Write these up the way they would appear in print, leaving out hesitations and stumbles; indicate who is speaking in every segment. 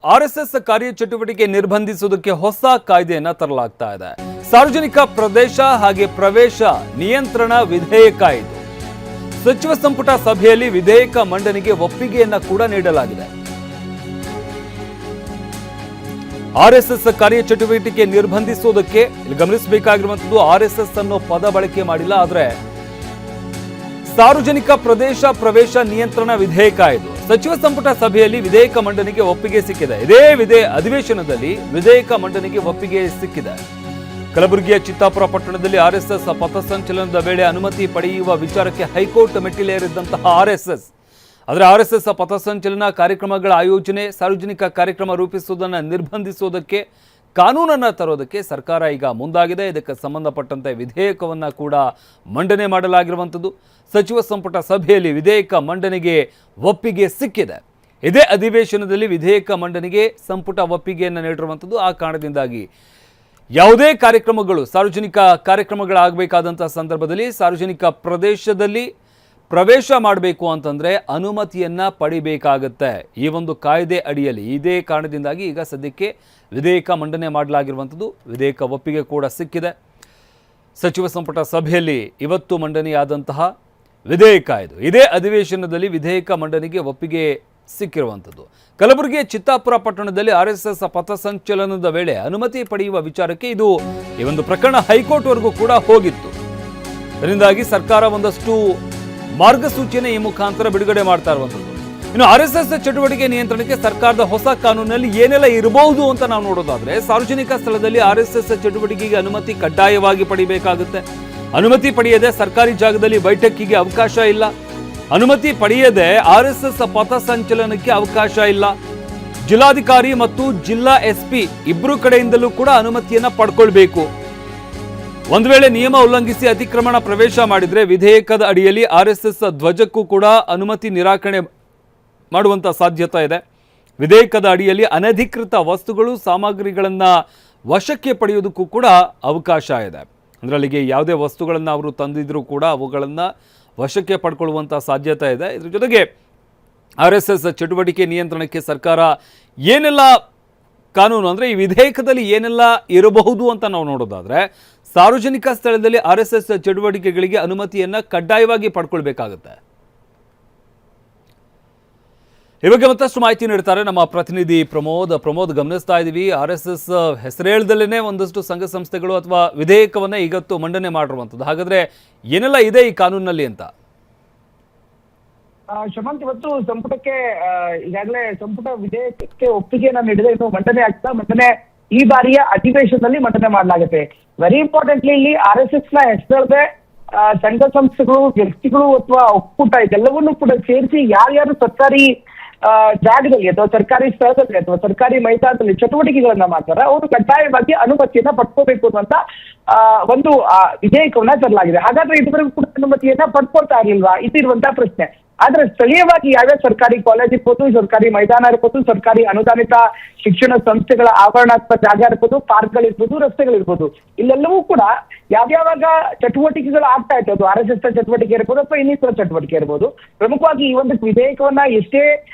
Speaker 1: RSS ಕಾರ್ಯಚಟುವಟಿಕೆ ನಿರ್ಬಂಧಿಸುವುದಕ್ಕೆ ಹೊಸ ಕಾಯ್ದೆಯನ್ನು ತರಲಾಗ್ತಾ ಇದೆ. ಸಾರ್ವಜನಿಕ ಪ್ರದೇಶ ಹಾಗೆ ಪ್ರವೇಶ ನಿಯಂತ್ರಣ ವಿಧೇಯಕ ಇದು. ಸಚಿವ ಸಂಪುಟ ಸಭೆಯಲ್ಲಿ ವಿಧೇಯಕ ಮಂಡನೆಗೆ ಒಪ್ಪಿಗೆಯನ್ನ ಕೂಡ ನೀಡಲಾಗಿದೆ. ಆರ್ಎಸ್ಎಸ್ ಕಾರ್ಯಚಟುವಟಿಕೆ ನಿರ್ಬಂಧಿಸುವುದಕ್ಕೆ ಇಲ್ಲಿ ಗಮನಿಸಬೇಕಾಗಿರುವಂತದ್ದು ಆರ್ಎಸ್ಎಸ್ ಅನ್ನೋ ಪದ ಬಳಕೆ ಮಾಡಿಲ್ಲ, ಆದರೆ ಸಾರ್ವಜನಿಕ ಪ್ರದೇಶ ಪ್ರವೇಶ ನಿಯಂತ್ರಣ ವಿಧೇಯಕ ಇದು. ಸಚಿವ ಸಂಪುಟ ಸಭೆಯಲ್ಲಿ ವಿಧೇಯಕ ಮಂಡನೆಗೆ ಒಪ್ಪಿಗೆ ಸಿಕ್ಕಿದೆ. ಇದೇ ಅಧಿವೇಶನದಲ್ಲಿ ವಿಧೇಯಕ ಮಂಡನೆಗೆ ಒಪ್ಪಿಗೆ ಸಿಕ್ಕಿದೆ. ಕಲಬುರಗಿಯ ಚಿತ್ತಾಪುರ ಪಟ್ಟಣದಲ್ಲಿ ಆರ್ಎಸ್ಎಸ್ ಪಥಸಂಚಲನದ ವೇಳೆ ಅನುಮತಿ ಪಡೆಯುವ ವಿಚಾರಕ್ಕೆ ಹೈಕೋರ್ಟ್ ಮೆಟ್ಟಿಲೇರಿದ್ದಂತಹ ಆರ್ಎಸ್ಎಸ್ ಪಥಸಂಚಲನ ಕಾರ್ಯಕ್ರಮಗಳ ಆಯೋಜನೆ, ಸಾರ್ವಜನಿಕ ಕಾರ್ಯಕ್ರಮ ರೂಪಿಸುವುದನ್ನು ನಿರ್ಬಂಧಿಸುವುದಕ್ಕೆ ಕಾನೂನನ್ನು ತರೋದಕ್ಕೆ ಸರ್ಕಾರ ಈಗ ಮುಂದಾಗಿದೆ. ಇದಕ್ಕೆ ಸಂಬಂಧಪಟ್ಟಂತೆ ವಿಧೇಯಕವನ್ನು ಕೂಡ ಮಂಡನೆ ಮಾಡಲಾಗಿರುವಂಥದ್ದು. ಸಚಿವ ಸಂಪುಟ ಸಭೆಯಲ್ಲಿ ವಿಧೇಯಕ ಮಂಡನೆಗೆ ಒಪ್ಪಿಗೆ ಸಿಕ್ಕಿದೆ. ಇದೇ ಅಧಿವೇಶನದಲ್ಲಿ ವಿಧೇಯಕ ಮಂಡನೆಗೆ ಸಂಪುಟ ಒಪ್ಪಿಗೆಯನ್ನು ನೀಡಿರುವಂಥದ್ದು. ಆ ಕಾರಣದಿಂದಾಗಿ ಯಾವುದೇ ಕಾರ್ಯಕ್ರಮಗಳು ಸಾರ್ವಜನಿಕ ಕಾರ್ಯಕ್ರಮಗಳಾಗಬೇಕಾದಂಥ ಸಂದರ್ಭದಲ್ಲಿ ಸಾರ್ವಜನಿಕ ಪ್ರದೇಶದಲ್ಲಿ ಪ್ರವೇಶ ಮಾಡಬೇಕು ಅಂತಂದರೆ ಅನುಮತಿಯನ್ನು ಪಡಿಬೇಕಾಗತ್ತೆ. ಈ ಒಂದು ಕಾಯ್ದೆ ಅಡಿಯಲ್ಲಿ ಇದೇ ಕಾರಣದಿಂದಾಗಿ ಈಗ ಸದ್ಯಕ್ಕೆ ವಿಧೇಯಕ ಮಂಡನೆ ಮಾಡಲಾಗಿರುವಂಥದ್ದು. ವಿಧೇಯಕ ಒಪ್ಪಿಗೆ ಕೂಡ ಸಿಕ್ಕಿದೆ. ಸಚಿವ ಸಂಪುಟ ಸಭೆಯಲ್ಲಿ ಇವತ್ತು ಮಂಡನೆಯಾದಂತಹ ವಿಧೇಯಕ ಇದು. ಇದೇ ಅಧಿವೇಶನದಲ್ಲಿ ವಿಧೇಯಕ ಮಂಡನೆಗೆ ಒಪ್ಪಿಗೆ ಸಿಕ್ಕಿರುವಂಥದ್ದು. ಕಲಬುರಗಿಯ ಚಿತ್ತಾಪುರ ಪಟ್ಟಣದಲ್ಲಿ ಆರ್ಎಸ್ಎಸ್ ಪಥಸಂಚಲನದ ವೇಳೆ ಅನುಮತಿ ಪಡೆಯುವ ವಿಚಾರಕ್ಕೆ ಈ ಒಂದು ಪ್ರಕರಣ ಹೈಕೋರ್ಟ್ವರೆಗೂ ಕೂಡ ಹೋಗಿತ್ತು. ಇದರಿಂದಾಗಿ ಸರ್ಕಾರ ಒಂದಷ್ಟು ಮಾರ್ಗಸೂಚಿಯನ್ನು ಈ ಮುಖಾಂತರ ಬಿಡುಗಡೆ ಮಾಡ್ತಾ ಇರುವಂಥದ್ದು. ಇನ್ನು ಆರ್ಎಸ್ಎಸ್ ಚಟುವಟಿಕೆ ನಿಯಂತ್ರಣಕ್ಕೆ ಸರ್ಕಾರದ ಹೊಸ ಕಾನೂನಲ್ಲಿ ಏನೆಲ್ಲ ಇರಬಹುದು ಅಂತ ನಾವು ನೋಡೋದಾದ್ರೆ, ಸಾರ್ವಜನಿಕ ಸ್ಥಳದಲ್ಲಿ ಆರ್ಎಸ್ಎಸ್ ಚಟುವಟಿಕೆಗೆ ಅನುಮತಿ ಕಡ್ಡಾಯವಾಗಿ ಪಡಿಬೇಕಾಗುತ್ತೆ. ಅನುಮತಿ ಪಡೆಯದೆ ಸರ್ಕಾರಿ ಜಾಗದಲ್ಲಿ ಬೈಠಕ್ಕಿಗೆ ಅವಕಾಶ ಇಲ್ಲ. ಅನುಮತಿ ಪಡೆಯದೆ ಆರ್ಎಸ್ಎಸ್ ಪಥಸಂಚಲನಕ್ಕೆ ಅವಕಾಶ ಇಲ್ಲ. ಜಿಲ್ಲಾಧಿಕಾರಿ ಮತ್ತು ಜಿಲ್ಲಾ ಎಸ್ಪಿ ಇಬ್ಬರು ಕಡೆಯಿಂದಲೂ ಕೂಡ ಅನುಮತಿಯನ್ನ ಪಡ್ಕೊಳ್ಬೇಕು. ಒಂದು ವೇಳೆ ನಿಯಮ ಉಲ್ಲಂಘಿಸಿ ಅತಿಕ್ರಮಣ ಪ್ರವೇಶ ಮಾಡಿದ್ರೆ ವಿಧೇಯಕದ ಅಡಿಯಲ್ಲಿ ಆರ್ಎಸ್ಎಸ್ ಧ್ವಜಕ್ಕೂ ಕೂಡ ಅನುಮತಿ ನಿರಾಕರಣೆ ಮಾಡುವಂತ ಸಾಧ್ಯತೆ ಇದೆ. ವಿಧೇಯಕದ ಅಡಿಯಲ್ಲಿ ಅನಧಿಕೃತ ವಸ್ತುಗಳು ಸಾಮಗ್ರಿಗಳನ್ನು ವಶಕ್ಕೆ ಪಡೆಯುವುದಕ್ಕೂ ಕೂಡ ಅವಕಾಶ ಇದೆ. ಅಂದ್ರೆ ಅಲ್ಲಿಗೆ ಯಾವುದೇ ವಸ್ತುಗಳನ್ನು ಅವರು ತಂದಿದ್ರೂ ಕೂಡ ಅವುಗಳನ್ನು ವಶಕ್ಕೆ ಪಡ್ಕೊಳ್ಳುವಂಥ ಸಾಧ್ಯತೆ ಇದೆ. ಇದ್ರ ಜೊತೆಗೆ ಆರ್ಎಸ್ಎಸ್ ಚಟುವಟಿಕೆ ನಿಯಂತ್ರಣಕ್ಕೆ ಸರ್ಕಾರ ಏನೆಲ್ಲ ಕಾನೂನು ಅಂದರೆ ಈ ವಿಧೇಯಕದಲ್ಲಿ ಏನೆಲ್ಲ ಇರಬಹುದು ಅಂತ ನಾವು ನೋಡೋದಾದ್ರೆ, ಸಾರ್ವಜನಿಕ ಸ್ಥಳದಲ್ಲಿ ಆರ್ಎಸ್ಎಸ್ ಚಟುವಟಿಕೆಗಳಿಗೆ ಅನುಮತಿಯನ್ನು ಕಡ್ಡಾಯವಾಗಿ ಪಡ್ಕೊಳ್ಬೇಕಾಗುತ್ತೆ. ಈ ಬಗ್ಗೆ ಮತ್ತಷ್ಟು ಮಾಹಿತಿ ನೀಡ್ತಾರೆ ನಮ್ಮ ಪ್ರತಿನಿಧಿ ಪ್ರಮೋದ್. ಗಮನಿಸ್ತಾ ಇದ್ದೀವಿ, ಆರ್ಎಸ್ಎಸ್ ಹೆಸರೇಳದಲ್ಲೇ ಒಂದಷ್ಟು ಸಂಘ ಸಂಸ್ಥೆಗಳು ಅಥವಾ ವಿಧೇಯಕವನ್ನ ಇವತ್ತು ಮಂಡನೆ ಮಾಡಿರುವಂಥದ್ದು. ಹಾಗಾದ್ರೆ ಏನೆಲ್ಲ ಇದೆ ಈ ಕಾನೂನಿನಲ್ಲಿ ಅಂತ?
Speaker 2: ಶಮಂತ್, ಇವತ್ತು ಸಂಪುಟಕ್ಕೆ ಈಗಾಗಲೇ ಸಂಪುಟ ವಿಧೇಯಕಕ್ಕೆ ಒಪ್ಪಿಗೆಯನ್ನ ನೀಡಿದೆ. ಇನ್ನು ಮಂಡನೆ ಈ ಬಾರಿಯ ಅಧಿವೇಶನದಲ್ಲಿ ಮಂಡನೆ ಮಾಡಲಾಗುತ್ತೆ. ವೆರಿ ಇಂಪಾರ್ಟೆಂಟ್ಲಿ ಇಲ್ಲಿ RSS ನ ಹೆಸರಲ್ಲದೆ ಸಂಘ ಸಂಸ್ಥೆಗಳು, ವ್ಯಕ್ತಿಗಳು ಅಥವಾ ಒಕ್ಕೂಟ ಇದೆಲ್ಲವನ್ನೂ ಕೂಡ ಸೇರಿಸಿ ಯಾರ್ಯಾರು ಸರ್ಕಾರಿ ಜಾಗದಲ್ಲಿ ಅಥವಾ ಸರ್ಕಾರಿ ಸ್ಥಳದಲ್ಲಿ ಅಥವಾ ಸರ್ಕಾರಿ ಮೈದಾನದಲ್ಲಿ ಚಟುವಟಿಕೆಗಳನ್ನ ಮಾಡ್ತಾರೆ ಅವರು ಕಡ್ಡಾಯವಾಗಿ ಅನುಮತಿಯನ್ನ ಪಡ್ಕೋಬೇಕು ಅನ್ನುವಂತ ಒಂದು ವಿಧೇಯಕವನ್ನ ತರಲಾಗಿದೆ. ಹಾಗಾದ್ರೆ ಇದುವರೆಗೂ ಕೂಡ ಅನುಮತಿಯನ್ನ ಪಡ್ಕೊಳ್ತಾ ಇರ್ಲಿಲ್ವಾ ಇದಿರುವಂತಹ ಪ್ರಶ್ನೆ. ಆದ್ರೆ ಸ್ಥಳೀಯವಾಗಿ ಯಾವ್ಯಾವ ಸರ್ಕಾರಿ ಕಾಲೇಜ್ ಇರ್ಬೋದು, ಸರ್ಕಾರಿ ಮೈದಾನ ಇರ್ಬೋದು, ಸರ್ಕಾರಿ ಅನುದಾನಿತ ಶಿಕ್ಷಣ ಸಂಸ್ಥೆಗಳ ಆವರಣಾತ್ಮಕ ಜಾಗ ಇರ್ಬೋದು, ಪಾರ್ಕ್ಗಳಿರ್ಬೋದು, ರಸ್ತೆಗಳಿರ್ಬೋದು, ಇಲ್ಲೆಲ್ಲವೂ ಕೂಡ ಯಾವ್ಯಾವಾಗ ಚಟುವಟಿಕೆಗಳು ಆಗ್ತಾ ಇತ್ತು, ಅದು RSS ಚಟುವಟಿಕೆ ಇರ್ಬೋದು ಅಥವಾ ಇನ್ನಿತರ ಚಟುವಟಿಕೆ ಇರ್ಬೋದು, ಪ್ರಮುಖವಾಗಿ ಈ ಒಂದು ವಿಧೇಯಕವನ್ನ ಎಷ್ಟೇ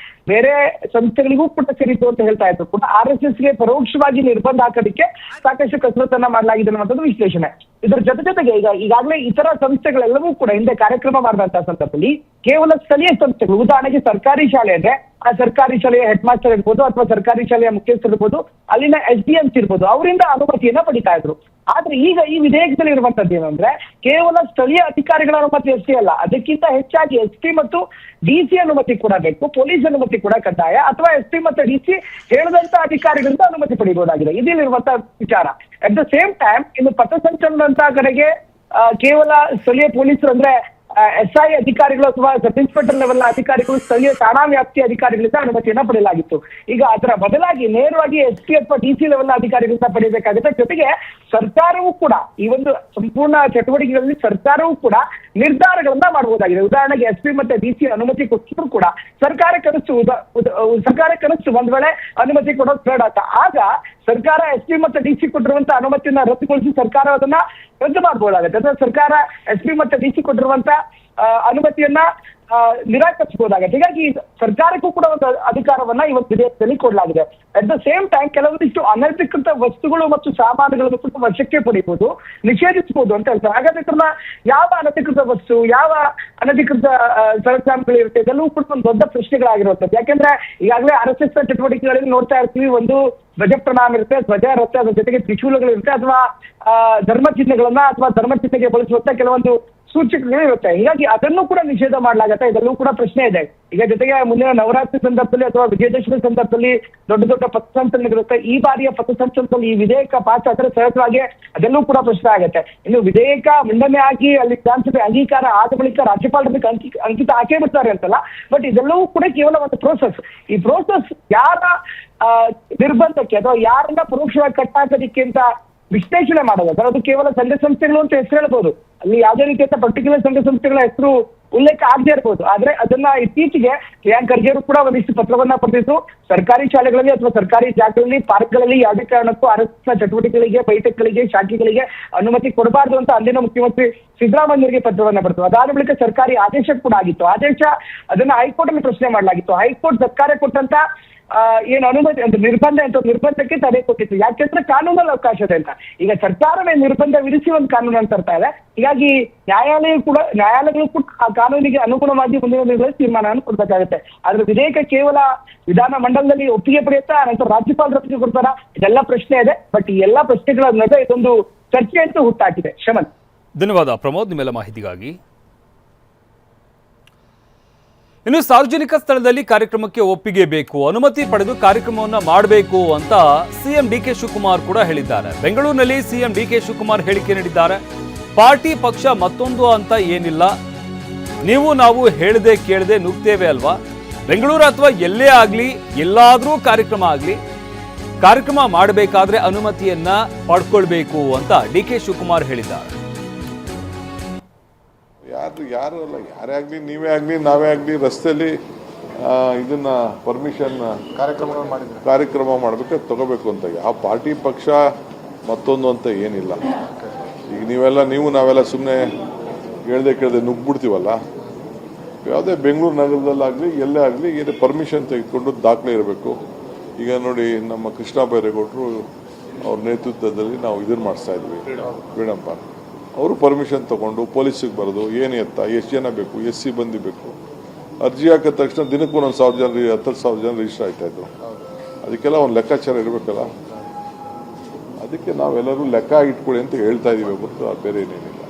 Speaker 2: ಬೇರೆ ಸಂಸ್ಥೆಗಳಿಗೂ ಕೂಡ ಸೇರಿತು ಅಂತ ಹೇಳ್ತಾ ಇದ್ರು ಕೂಡ RSSಗೆ ಪರೋಕ್ಷವಾಗಿ ನಿರ್ಬಂಧ ಹಾಕೋದಕ್ಕೆ ಸಾಕಷ್ಟು ಕಸರತ್ತನ್ನ ಮಾಡಲಾಗಿದೆ ಅನ್ನುವಂಥದ್ದು ವಿಶ್ಲೇಷಣೆ. ಇದರ ಜೊತೆಗೆ ಈಗಾಗಲೇ ಇತರ ಸಂಸ್ಥೆಗಳೆಲ್ಲವೂ ಕೂಡ ಹಿಂದೆ ಕಾರ್ಯಕ್ರಮ ಮಾಡಿದಂತಹ ಸಂದರ್ಭದಲ್ಲಿ ಕೇವಲ ಸ್ಥಳೀಯ ಸಂಸ್ಥೆಗಳು, ಉದಾಹರಣೆಗೆ ಸರ್ಕಾರಿ ಶಾಲೆ ಅಂದ್ರೆ ಆ ಸರ್ಕಾರಿ ಶಾಲೆಯ ಹೆಡ್ ಮಾಸ್ಟರ್ ಇರ್ಬೋದು ಅಥವಾ ಸರ್ಕಾರಿ ಶಾಲೆಯ ಮುಖ್ಯಸ್ಥರು ಇರ್ಬೋದು, ಅಲ್ಲಿನ SDMs ಇರ್ಬೋದು, ಅವರಿಂದ ಅನುಮತಿಯನ್ನ ಪಡಿತಾ ಇದ್ರು. ಆದ್ರೆ ಈಗ ಈ ವಿಧೇಯಕದಲ್ಲಿ ಇರುವಂತದ್ದು ಏನಂದ್ರೆ ಕೇವಲ ಸ್ಥಳೀಯ ಅಧಿಕಾರಿಗಳ ಅನುಮತಿ ಅಷ್ಟೇ ಅಲ್ಲ, ಅದಕ್ಕಿಂತ ಹೆಚ್ಚಾಗಿ SP ಮತ್ತು DC ಅನುಮತಿ ಕೂಡ ಬೇಕು, ಪೊಲೀಸ್ ಅನುಮತಿ ಕೂಡ ಕಡ್ಡಾಯ, ಅಥವಾ SP ಮತ್ತು DC ಹೇಳಿದಂತ ಅಧಿಕಾರಿಗಳಿಂದ ಅನುಮತಿ ಪಡಿಬಹುದಾಗಿದೆ. ಇದಿರುವಂತಹ ವಿಚಾರ. ಅಟ್ ದ ಸೇಮ್ ಟೈಮ್ ಇನ್ನು ಪಥಸಂಚಲನಂತ ಕಡೆಗೆ ಕೇವಲ ಸ್ಥಳೀಯ ಪೊಲೀಸರು ಅಂದ್ರೆ SI ಅಧಿಕಾರಿಗಳು ಅಥವಾ ಸಬ್ ಇನ್ಸ್ಪೆಕ್ಟರ್ ಲೆವೆಲ್ ಅಧಿಕಾರಿಗಳು, ಸ್ಥಳೀಯ ಠಾಣಾ ವ್ಯಾಪ್ತಿಯ ಅಧಿಕಾರಿಗಳಿಂದ ಅನುಮತಿಯನ್ನ ಪಡೆಯಲಾಗಿತ್ತು. ಈಗ ಅದರ ಬದಲಾಗಿ ನೇರವಾಗಿ SP ಅಥವಾ DC ಲೆವೆಲ್ ಅಧಿಕಾರಿಗಳಿಂದ ಪಡೆಯಬೇಕಾಗುತ್ತೆ. ಜೊತೆಗೆ ಸರ್ಕಾರವೂ ಕೂಡ ಈ ಒಂದು ಸಂಪೂರ್ಣ ಚಟುವಟಿಕೆಗಳಲ್ಲಿ ಸರ್ಕಾರವೂ ಕೂಡ ನಿರ್ಧಾರಗಳನ್ನ ಮಾಡಬಹುದಾಗಿದೆ. ಉದಾಹರಣೆಗೆ SP ಮತ್ತೆ DC ಅನುಮತಿ ಕೊಟ್ಟರು ಕೂಡ ಸರ್ಕಾರಕ್ಕನಿಸ್ತು ಒಂದ್ ವೇಳೆ ಅನುಮತಿ ಕೊಡೋದು ಬೇಡ ಅಂತ, ಆಗ ಸರ್ಕಾರ SP ಮತ್ತು DC ಕೊಟ್ಟಿರುವಂತ ಅನುಮತಿಯನ್ನ ರದ್ದುಗೊಳಿಸಿ ಸರ್ಕಾರ ಅದನ್ನ ರದ್ದು ಮಾಡಬಹುದಾಗುತ್ತೆ. ಅಥವಾ ಸರ್ಕಾರ SP ಮತ್ತು DC ಕೊಟ್ಟಿರುವಂತ ಅನುಮತಿಯನ್ನ ನಿರಾಕರಿಸಬಹುದಾಗುತ್ತೆ. ಹೀಗಾಗಿ ಸರ್ಕಾರಕ್ಕೂ ಕೂಡ ಒಂದು ಅಧಿಕಾರವನ್ನ ಇವತ್ತು ವಿಧೇಯಕದಲ್ಲಿ ಕೊಡಲಾಗಿದೆ. ಅಟ್ ದ ಸೇಮ್ ಟೈಮ್ ಕೆಲವೊಂದಿಷ್ಟು ಅನಧಿಕೃತ ವಸ್ತುಗಳು ಮತ್ತು ಸಾಮಾನುಗಳನ್ನು ಕೂಡ ವಶಕ್ಕೆ ಪಡೆಯಬಹುದು, ನಿಷೇಧಿಸಬಹುದು ಅಂತ ಹೇಳ್ತಾರೆ. ಹಾಗಾದ್ರೆ ಯಾವ ಅನಧಿಕೃತ ವಸ್ತು, ಯಾವ ಅನಧಿಕೃತ ಸರಸಾಮಗಳು ಇರುತ್ತೆ, ಇದೆಲ್ಲವೂ ಕೂಡ ಒಂದು ದೊಡ್ಡ ಪ್ರಶ್ನೆಗಳಾಗಿರುವಂತದ್ದು. ಯಾಕೆಂದ್ರೆ ಈಗಾಗಲೇ RSS ಚಟುವಟಿಕೆಗಳಲ್ಲಿ ನೋಡ್ತಾ ಇರ್ತೀವಿ, ಒಂದು ಧ್ವಜ ಪ್ರಣಾಮ ಇರುತ್ತೆ, ಧ್ವಜ ಇರುತ್ತೆ, ಅದ್ರ ಜೊತೆಗೆ ತ್ರಿಶೂಲಗಳಿರುತ್ತೆ, ಅಥವಾ ಧರ್ಮ ಚಿಹ್ನೆಗಳನ್ನ ಅಥವಾ ಧರ್ಮ ಚಿಹ್ನೆಗೆ ಬಳಸುವಂತ ಕೆಲವೊಂದು ಸೂಚಕಗಳು ಇರುತ್ತೆ. ಹೀಗಾಗಿ ಅದನ್ನು ಕೂಡ ನಿಷೇಧ ಮಾಡಲಾಗತ್ತೆ. ಇದೆಲ್ಲವೂ ಕೂಡ ಪ್ರಶ್ನೆ ಇದೆ. ಈಗ ಜೊತೆಗೆ ಮುಂದಿನ ನವರಾತ್ರಿ ಸಂದರ್ಭದಲ್ಲಿ ಅಥವಾ ವಿಜಯದಶಮಿ ಸಂದರ್ಭದಲ್ಲಿ ದೊಡ್ಡ ದೊಡ್ಡ ಪಥಸಂಚಲನಗಳಿರುತ್ತೆ. ಈ ಬಾರಿಯ ಪಥಸಂಚಲನದಲ್ಲಿ ಈ ವಿಧೇಯಕ ಪಾಸ್ ಆದರೆ ಸಹಜವಾಗಿ ಅದೆಲ್ಲವೂ ಕೂಡ ಪ್ರಶ್ನೆ ಆಗುತ್ತೆ. ಇನ್ನು ವಿಧೇಯಕ ಮಂಡನೆ ಆಗಿ ಅಲ್ಲಿ ವಿಧಾನಸಭೆ ಅಂಗೀಕಾರ ಆದ ಬಳಿಕ ರಾಜ್ಯಪಾಲರಿಗೆ ಅಂಕಿತ ಹಾಕೇ ಬಿಡ್ತಾರೆ ಅಂತಲ್ಲ, ಬಟ್ ಇದೆಲ್ಲವೂ ಕೂಡ ಕೇವಲ ಒಂದು ಪ್ರೋಸೆಸ್. ಈ ಪ್ರೋಸೆಸ್ ಯಾರ ನಿರ್ಬಂಧಕ್ಕೆ ಅಥವಾ ಯಾರನ್ನ ಪರೋಕ್ಷವಾಗಿ ಕಟ್ಟಾಕೋದಿಕ್ಕೆ ಅಂತ ವಿಶ್ಲೇಷಣೆ ಮಾಡೋದು. ಅದು ಕೇವಲ ಸಂಘ ಸಂಸ್ಥೆಗಳು ಅಂತ ಹೆಸರು ಹೇಳ್ಬೋದು, ಅಲ್ಲಿ ಯಾವುದೇ ರೀತಿಯ ಪರ್ಟಿಕ್ಯುಲರ್ ಸಂಘ ಸಂಸ್ಥೆಗಳ ಹೆಸರು ಉಲ್ಲೇಖ ಆಗದೆ ಇರ್ಬೋದು. ಆದ್ರೆ ಅದನ್ನ ಇತ್ತೀಚೆಗೆ ಪ್ರಿಯಾಂಕ್ ಖರ್ಗೆ ಅವರು ಕೂಡ ಒಂದಿಷ್ಟು ಪತ್ರವನ್ನ ಬರೆದಿದ್ರು. ಸರ್ಕಾರಿ ಶಾಲೆಗಳಲ್ಲಿ ಅಥವಾ ಸರ್ಕಾರಿ ಜಾಗಗಳಲ್ಲಿ, ಪಾರ್ಕ್ಗಳಲ್ಲಿ ಯಾವುದೇ ಕಾರಣಕ್ಕೂ RSS ಚಟುವಟಿಕೆಗಳಿಗೆ, ಬೈಠಕ್ಗಳಿಗೆ, ಶಾಖೆಗಳಿಗೆ ಅನುಮತಿ ಕೊಡಬಾರ್ದು ಅಂತ ಅಂದಿನ ಮುಖ್ಯಮಂತ್ರಿ ಸಿದ್ದರಾಮಯ್ಯರಿಗೆ ಪತ್ರವನ್ನ ಬರೆದ್ರು. ಅದಾದ ಬಳಿಕ ಸರ್ಕಾರಿ ಆದೇಶ ಕೂಡ ಆಗಿತ್ತು. ಆದೇಶ ಅದನ್ನ ಹೈಕೋರ್ಟ್ ಅಲ್ಲಿ ಪ್ರಶ್ನೆ ಮಾಡಲಾಗಿತ್ತು. ಹೈಕೋರ್ಟ್ ಸರ್ಕಾರ ಕೊಟ್ಟಂತ ಏನು ಅನುಮತಿ ಅಂತ ನಿರ್ಬಂಧಕ್ಕೆ ತಡೆ ಕೊಟ್ಟಿತ್ತು. ಯಾಕೆಂದ್ರೆ ಕಾನೂನಲ್ಲಿ ಅವಕಾಶ ಇದೆ ಅಂತ. ಈಗ ಸರ್ಕಾರವೇ ನಿರ್ಬಂಧ ವಿಧಿಸಿ ಒಂದು ಕಾನೂನು ಅಂತ ತರ್ತಾ ಇದೆ. ಹೀಗಾಗಿ ನ್ಯಾಯಾಲಯಗಳು ಕೂಡ ಆ ಕಾನೂನಿಗೆ ಅನುಗುಣವಾಗಿ ಮುಂದಿನ ದಿನಗಳಲ್ಲಿ ತೀರ್ಮಾನವನ್ನು ಕೊಡ್ಬೇಕಾಗುತ್ತೆ. ಆದ್ರೆ ವಿಧೇಯಕ ಕೇವಲ ವಿಧಾನ ಮಂಡಲದಲ್ಲಿ ಒಪ್ಪಿಗೆ ಪಡೆಯುತ್ತಾ, ನಂತರ ರಾಜ್ಯಪಾಲರ ಒಪ್ಪಿಗೆ ಕೊಡ್ತಾರ, ಇದೆಲ್ಲ ಪ್ರಶ್ನೆ ಇದೆ. ಬಟ್ ಈ ಎಲ್ಲಾ ಪ್ರಶ್ನೆಗಳ ನಡುವೆ ಇದೊಂದು ಚರ್ಚೆ ಅಂತೂ ಹುಟ್ಟಾಕಿದೆ. ಶಮನ್,
Speaker 1: ಧನ್ಯವಾದ ಪ್ರಮೋದ್ ನಿಮ್ಮೆಲ್ಲ ಮಾಹಿತಿಗಾಗಿ. ಇನ್ನು ಸಾರ್ವಜನಿಕ ಸ್ಥಳದಲ್ಲಿ ಕಾರ್ಯಕ್ರಮಕ್ಕೆ ಒಪ್ಪಿಗೆ ಬೇಕು, ಅನುಮತಿ ಪಡೆದು ಕಾರ್ಯಕ್ರಮವನ್ನು ಮಾಡಬೇಕು ಅಂತ ಸಿಎಂ ಡಿ ಕೆ ಶಿವಕುಮಾರ್ ಕೂಡ ಹೇಳಿದ್ದಾರೆ. ಬೆಂಗಳೂರಿನಲ್ಲಿ ಸಿಎಂ ಡಿ ಕೆ ಶಿವಕುಮಾರ್ ಹೇಳಿಕೆ ನೀಡಿದ್ದಾರೆ. ಪಾರ್ಟಿ ಪಕ್ಷ ಮತ್ತೊಂದು ಅಂತ ಏನಿಲ್ಲ, ನೀವು ನಾವು ಹೇಳದೆ ಕೇಳದೆ ನುಗ್ತೇವೆ ಅಲ್ವಾ. ಬೆಂಗಳೂರು ಅಥವಾ ಎಲ್ಲೇ ಆಗಲಿ, ಎಲ್ಲಾದರೂ ಕಾರ್ಯಕ್ರಮ ಆಗಲಿ, ಕಾರ್ಯಕ್ರಮ ಮಾಡಬೇಕಾದ್ರೆ ಅನುಮತಿಯನ್ನ ಪಡ್ಕೊಳ್ಬೇಕು ಅಂತ ಡಿ ಕೆ ಶಿವಕುಮಾರ್ ಹೇಳಿದ್ದಾರೆ.
Speaker 3: ಯಾರು ಅಲ್ಲ, ಯಾರೇ ಆಗಲಿ, ನೀವೇ ಆಗಲಿ, ನಾವೇ ಆಗಲಿ, ರಸ್ತೆಯಲ್ಲಿ ಇದನ್ನ ಪರ್ಮಿಷನ್ ಕಾರ್ಯಕ್ರಮ ಮಾಡಬೇಕು, ತಗೋಬೇಕು ಅಂತ. ಯಾವ ಪಾರ್ಟಿ ಪಕ್ಷ ಮತ್ತೊಂದು ಅಂತ ಏನಿಲ್ಲ. ಈಗ ನಾವೆಲ್ಲ ಸುಮ್ಮನೆ ಹೇಳ್ದೆ ಕೇಳದೆ ನುಗ್ಬಿಡ್ತೀವಲ್ಲ. ಯಾವುದೇ ಬೆಂಗಳೂರು ನಗರದಲ್ಲಾಗಲಿ, ಎಲ್ಲೇ ಆಗಲಿ, ಇದು ಪರ್ಮಿಷನ್ ತೆಗೆದುಕೊಂಡು ದಾಖಲೆ ಇರಬೇಕು. ಈಗ ನೋಡಿ, ನಮ್ಮ ಕೃಷ್ಣ ಬೈರೇಗೌಡರು ಅವ್ರ ನೇತೃತ್ವದಲ್ಲಿ ನಾವು ಇದನ್ನು ಮಾಡಿಸ್ತಾ ಇದ್ವಿ, ಫ್ರೀಡಂ ಪಾರ್ಕ್. ಅವರು ಪರ್ಮಿಷನ್ ತೊಗೊಂಡು ಪೊಲೀಸಿಗೆ ಬರೋದು, ಏನು ಎಷ್ಟು ಜನ ಬೇಕು, SC ಬಂದು ಬೇಕು. ಅರ್ಜಿ ಹಾಕಿದ ತಕ್ಷಣ ದಿನಕ್ಕೂ 1,000 ಜನ, 10,000 ಜನ ರಿಜಿಸ್ಟರ್ ಆಗ್ತಾಯಿದ್ರು. ಅದಕ್ಕೆಲ್ಲ ಒಂದು ಲೆಕ್ಕಾಚಾರ ಇರಬೇಕಲ್ಲ. ಅದಕ್ಕೆ ನಾವೆಲ್ಲರೂ ಲೆಕ್ಕ ಇಟ್ಕೊಳ್ಳಿ ಅಂತ ಹೇಳ್ತಾ ಇದ್ದೀವಿ ಹೊರತು ಬೇರೆ ಏನೇನಿಲ್ಲ.